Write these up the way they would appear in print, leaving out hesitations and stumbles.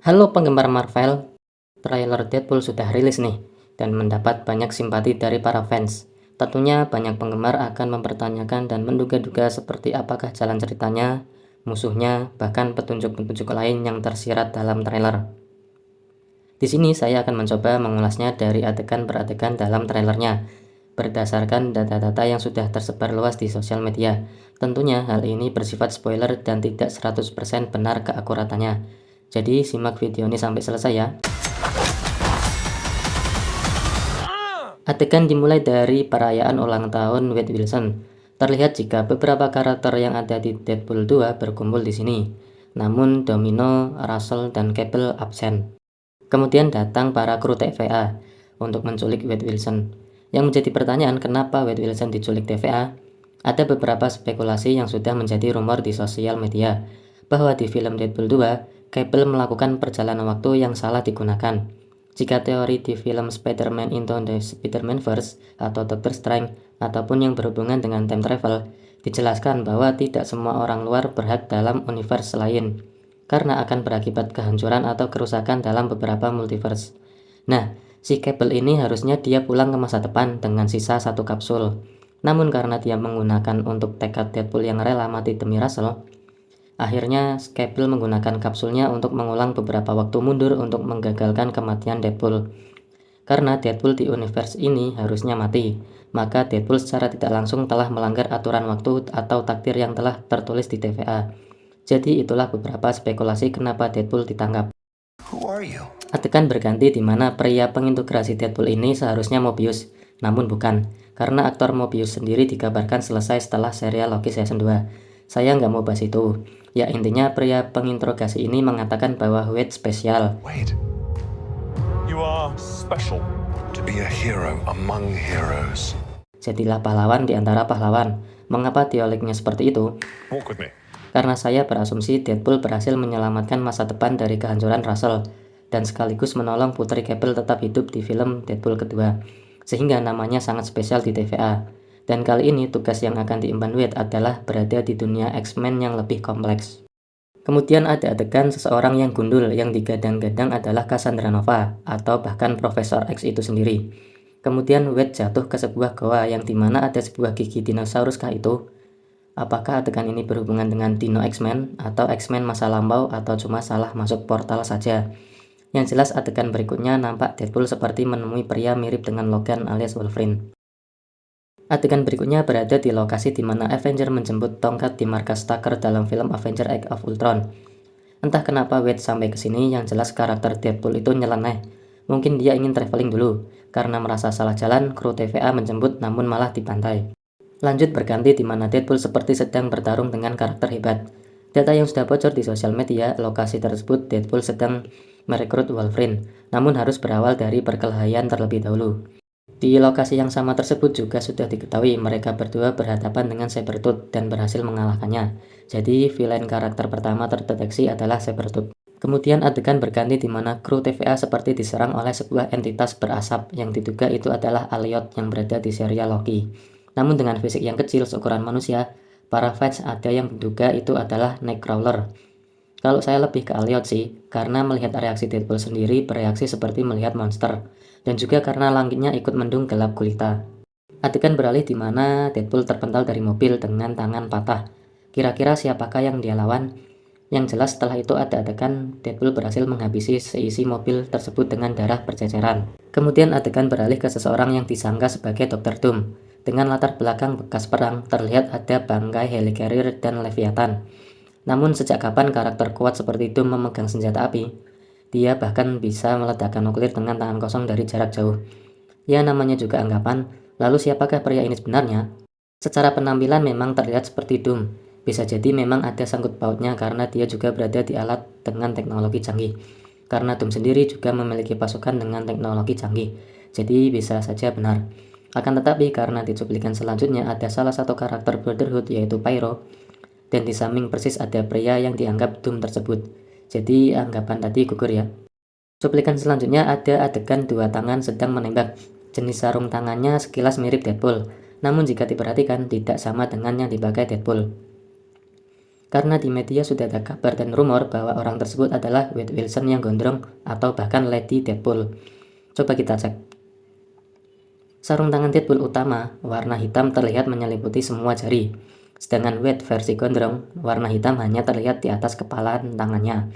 Halo penggemar Marvel, trailer Deadpool sudah rilis nih, dan mendapat banyak simpati dari para fans. Tentunya banyak penggemar akan mempertanyakan dan menduga-duga seperti apakah jalan ceritanya, musuhnya, bahkan petunjuk-petunjuk lain yang tersirat dalam trailer. Di sini saya akan mencoba mengulasnya dari adegan per adegan dalam trailernya, berdasarkan data-data yang sudah tersebar luas di sosial media. Tentunya hal ini bersifat spoiler dan tidak 100% benar keakuratannya. Jadi simak video ini sampai selesai ya. Adegan dimulai dari perayaan ulang tahun Wade Wilson. Terlihat jika beberapa karakter yang ada di Deadpool 2 berkumpul di sini. Namun Domino, Russell, dan Cable absen. Kemudian datang para kru TVA untuk menculik Wade Wilson. Yang menjadi pertanyaan kenapa Wade Wilson diculik TVA? Ada beberapa spekulasi yang sudah menjadi rumor di sosial media, bahwa di film Deadpool 2, Cable melakukan perjalanan waktu yang salah digunakan. Jika teori di film Spider-Man Into the Spider-Man-Verse atau Doctor Strange ataupun yang berhubungan dengan time travel, dijelaskan bahwa tidak semua orang luar berhak dalam universe lain, karena akan berakibat kehancuran atau kerusakan dalam beberapa multiverse. Nah, si Cable ini harusnya dia pulang ke masa depan dengan sisa satu kapsul. Namun karena dia menggunakan untuk tekad Deadpool yang rela mati demi Russell, akhirnya Cable menggunakan kapsulnya untuk mengulang beberapa waktu mundur untuk menggagalkan kematian Deadpool. Karena Deadpool di universe ini harusnya mati, maka Deadpool secara tidak langsung telah melanggar aturan waktu atau takdir yang telah tertulis di TVA. Jadi itulah beberapa spekulasi kenapa Deadpool ditangkap. Adegan berganti di mana pria pengintegrasi Deadpool ini seharusnya Mobius, namun bukan, karena aktor Mobius sendiri dikabarkan selesai setelah serial Loki Season 2. Saya nggak mau bahas itu. Ya intinya pria penginterogasi ini mengatakan bahwa Wade spesial. Wade, you are special. To be a hero among heroes. Jadilah pahlawan di antara pahlawan. Mengapa dialognya seperti itu? Walk with me. Karena saya berasumsi Deadpool berhasil menyelamatkan masa depan dari kehancuran Russell, dan sekaligus menolong Putri Cable tetap hidup di film Deadpool kedua, sehingga namanya sangat spesial di TVA. Dan kali ini tugas yang akan diemban Wade adalah berada di dunia X-Men yang lebih kompleks. Kemudian ada adegan seseorang yang gundul yang digadang-gadang adalah Cassandra Nova atau bahkan Profesor X itu sendiri. Kemudian Wade jatuh ke sebuah goa yang dimana ada sebuah gigi dinosaurus kah itu? Apakah adegan ini berhubungan dengan Dino X-Men atau X-Men masa lampau atau cuma salah masuk portal saja? Yang jelas adegan berikutnya nampak Deadpool seperti menemui pria mirip dengan Logan alias Wolverine. Adegan berikutnya berada di lokasi di mana Avenger menjemput tongkat di markas Tucker dalam film Avenger Age of Ultron. Entah kenapa Wade sampai ke sini, yang jelas karakter Deadpool itu nyeleneh. Mungkin dia ingin traveling dulu, karena merasa salah jalan, kru TVA menjemput namun malah dibantai. Lanjut berganti di mana Deadpool seperti sedang bertarung dengan karakter hebat. Data yang sudah bocor di sosial media, lokasi tersebut Deadpool sedang merekrut Wolverine, namun harus berawal dari perkelahian terlebih dahulu. Di lokasi yang sama tersebut juga sudah diketahui mereka berdua berhadapan dengan Sabretooth dan berhasil mengalahkannya. Jadi villain karakter pertama terdeteksi adalah Sabretooth. Kemudian adegan berganti di mana kru TVA seperti diserang oleh sebuah entitas berasap yang diduga itu adalah Alioth yang berada di serial Loki. Namun dengan fisik yang kecil seukuran manusia, para fans ada yang menduga itu adalah Nightcrawler. Kalau saya lebih ke Alioth sih, karena melihat reaksi Deadpool sendiri bereaksi seperti melihat monster, dan juga karena langitnya ikut mendung gelap gulita. Adegan beralih di mana Deadpool terpental dari mobil dengan tangan patah. Kira-kira siapakah yang dia lawan? Yang jelas setelah itu ada adegan Deadpool berhasil menghabisi seisi mobil tersebut dengan darah berceceran. Kemudian adegan beralih ke seseorang yang disangka sebagai Dr. Doom. Dengan latar belakang bekas perang, terlihat ada bangkai Helicarrier dan Leviathan. Namun sejak kapan karakter kuat seperti Doom memegang senjata api? Dia bahkan bisa meledakkan nuklir dengan tangan kosong dari jarak jauh. Ya namanya juga anggapan, lalu siapakah pria ini sebenarnya? Secara penampilan memang terlihat seperti Doom. Bisa jadi memang ada sangkut pautnya karena dia juga berada di alat dengan teknologi canggih. Karena Doom sendiri juga memiliki pasukan dengan teknologi canggih. Jadi bisa saja benar. Akan tetapi karena di cuplikan selanjutnya ada salah satu karakter Brotherhood yaitu Pyro, dan di samping persis ada pria yang dianggap Doom tersebut. Jadi anggapan tadi gugur ya. Cuplikan selanjutnya ada adegan dua tangan sedang menembak. Jenis sarung tangannya sekilas mirip Deadpool, namun jika diperhatikan tidak sama dengan yang dipakai Deadpool. karena di media sudah ada kabar dan rumor bahwa orang tersebut adalah Wade Wilson yang gondrong atau bahkan Lady Deadpool. Coba kita cek. Sarung tangan Deadpool utama warna hitam terlihat menyelimuti semua jari, sedangkan Wade versi gondrong warna hitam hanya terlihat di atas kepala tangannya.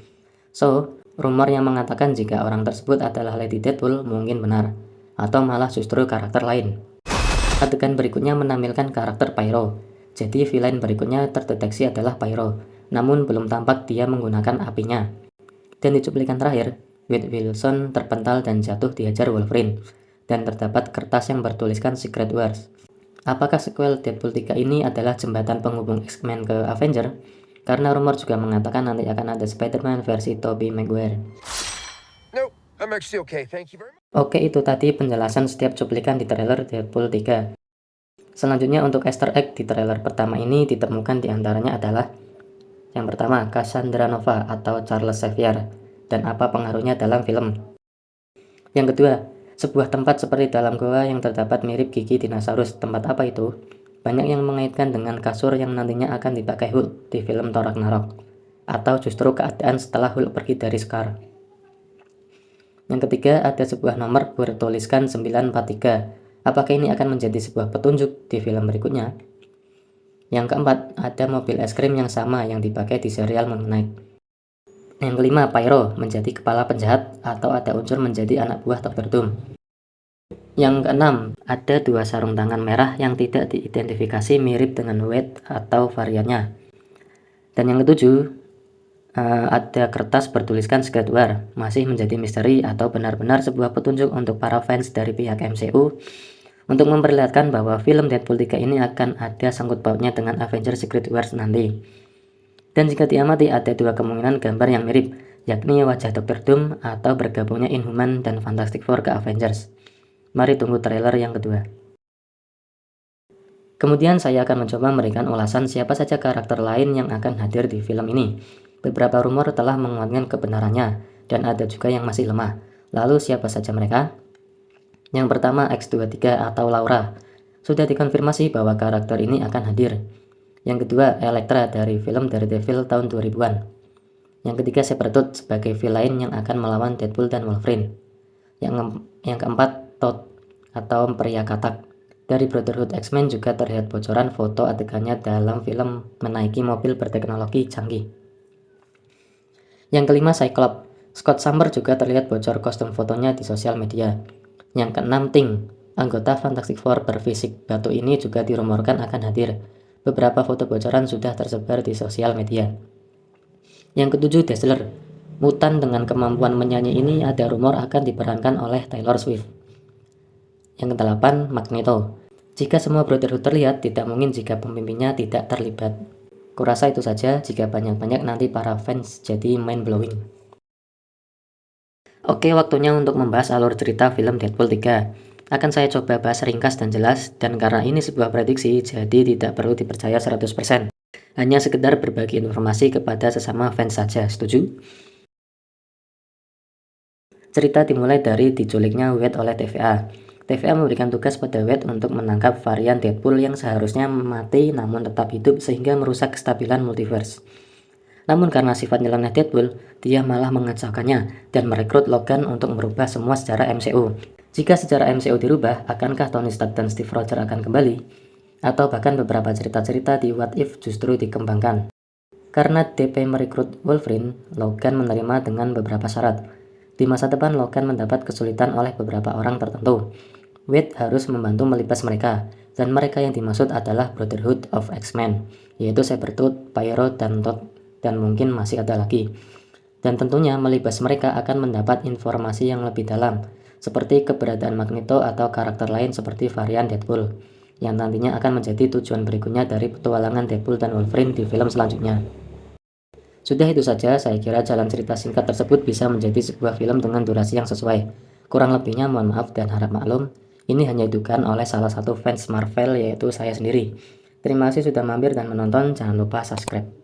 So, rumor yang mengatakan jika orang tersebut adalah Lady Deadpool mungkin benar, atau malah justru karakter lain. Adegan berikutnya menampilkan karakter Pyro. Jadi villain berikutnya terdeteksi adalah Pyro, namun belum tampak dia menggunakan apinya. Dan di cuplikan terakhir, Wade Wilson terpental dan jatuh dihajar Wolverine, dan terdapat kertas yang bertuliskan Secret Wars. Apakah sequel Deadpool 3 ini adalah jembatan penghubung X-Men ke Avenger? Karena rumor juga mengatakan nanti akan ada Spider-Man versi Tobey Maguire. No, I'm actually okay. Thank you very much. Oke, itu tadi penjelasan setiap cuplikan di trailer Deadpool 3. Selanjutnya untuk Easter egg di trailer pertama ini ditemukan diantaranya adalah yang pertama, Cassandra Nova atau Charles Xavier, dan apa pengaruhnya dalam film. Yang kedua, sebuah tempat seperti dalam goa yang terdapat mirip gigi dinosaurus. Tempat apa itu? Banyak yang mengaitkan dengan kasur yang nantinya akan dipakai Hulk di film Thor Ragnarok, atau justru keadaan setelah Hulk pergi dari Scar. Yang ketiga, ada sebuah nomor bertuliskan 943. Apakah ini akan menjadi sebuah petunjuk di film berikutnya? Yang keempat, ada mobil es krim yang sama yang dipakai di serial Moon Knight. Yang kelima, Pyro menjadi kepala penjahat atau ada unsur menjadi anak buah Dr. Doom. Yang keenam, ada dua sarung tangan merah yang tidak diidentifikasi mirip dengan Wade atau variannya. Dan yang ketujuh, ada kertas bertuliskan Secret War, masih menjadi misteri atau benar-benar sebuah petunjuk untuk para fans dari pihak MCU untuk memperlihatkan bahwa film Deadpool 3 ini akan ada sangkut pautnya dengan Avengers Secret Wars nanti. Dan jika diamati ada dua kemungkinan gambar yang mirip, yakni wajah Dr. Doom atau bergabungnya Inhuman dan Fantastic Four ke Avengers. Mari tunggu trailer yang kedua. Kemudian saya akan mencoba memberikan ulasan siapa saja karakter lain yang akan hadir di film ini. Beberapa rumor telah menguatkan kebenarannya, dan ada juga yang masih lemah. Lalu siapa saja mereka? Yang pertama X23 atau Laura. Sudah dikonfirmasi bahwa karakter ini akan hadir. Yang kedua Elektra dari film Daredevil tahun 2000-an. Yang ketiga Sabretooth sebagai villain yang akan melawan Deadpool dan Wolverine. Yang keempat Todd atau pria katak. Dari Brotherhood X-Men juga terlihat bocoran foto adegannya dalam film menaiki mobil berteknologi canggih. Yang kelima Cyclops. Scott Summers juga terlihat bocor kostum fotonya di sosial media. Yang keenam Thing, anggota Fantastic Four berfisik batu ini juga dirumorkan akan hadir. Beberapa foto bocoran sudah tersebar di sosial media. Yang ketujuh Dazzler, mutan dengan kemampuan menyanyi ini ada rumor akan diperankan oleh Taylor Swift. Yang kedelapan Magneto. Jika semua Brotherhood terlihat, tidak mungkin jika pemimpinnya tidak terlibat. Kurasa itu saja, jika banyak-banyak nanti para fans jadi mind blowing. Oke, waktunya untuk membahas alur cerita film Deadpool 3. Akan saya coba bahas ringkas dan jelas, dan karena ini sebuah prediksi, jadi tidak perlu dipercaya 100%. Hanya sekedar berbagi informasi kepada sesama fans saja, setuju? Cerita dimulai dari diculiknya Wade oleh TVA. TVA memberikan tugas pada Wade untuk menangkap varian Deadpool yang seharusnya mati namun tetap hidup sehingga merusak kestabilan multiverse. Namun karena sifat nyeleneh Deadpool, dia malah mengacaukannya dan merekrut Logan untuk merubah semua sejarah MCU. Jika sejarah MCU dirubah, akankah Tony Stark dan Steve Rogers akan kembali? Atau bahkan beberapa cerita-cerita di What If justru dikembangkan? Karena DP merekrut Wolverine, Logan menerima dengan beberapa syarat. Di masa depan, Logan mendapat kesulitan oleh beberapa orang tertentu. Wade harus membantu melibas mereka, dan mereka yang dimaksud adalah Brotherhood of X-Men, yaitu Sabretooth, Pyro, dan Todd, dan mungkin masih ada lagi. Dan tentunya melibas mereka akan mendapat informasi yang lebih dalam, seperti keberadaan Magneto atau karakter lain seperti varian Deadpool, yang nantinya akan menjadi tujuan berikutnya dari petualangan Deadpool dan Wolverine di film selanjutnya. Sudah itu saja, saya kira jalan cerita singkat tersebut bisa menjadi sebuah film dengan durasi yang sesuai. Kurang lebihnya mohon maaf dan harap maklum. Ini hanya dugaan oleh salah satu fans Marvel, yaitu saya sendiri. Terima kasih sudah mampir dan menonton, jangan lupa subscribe.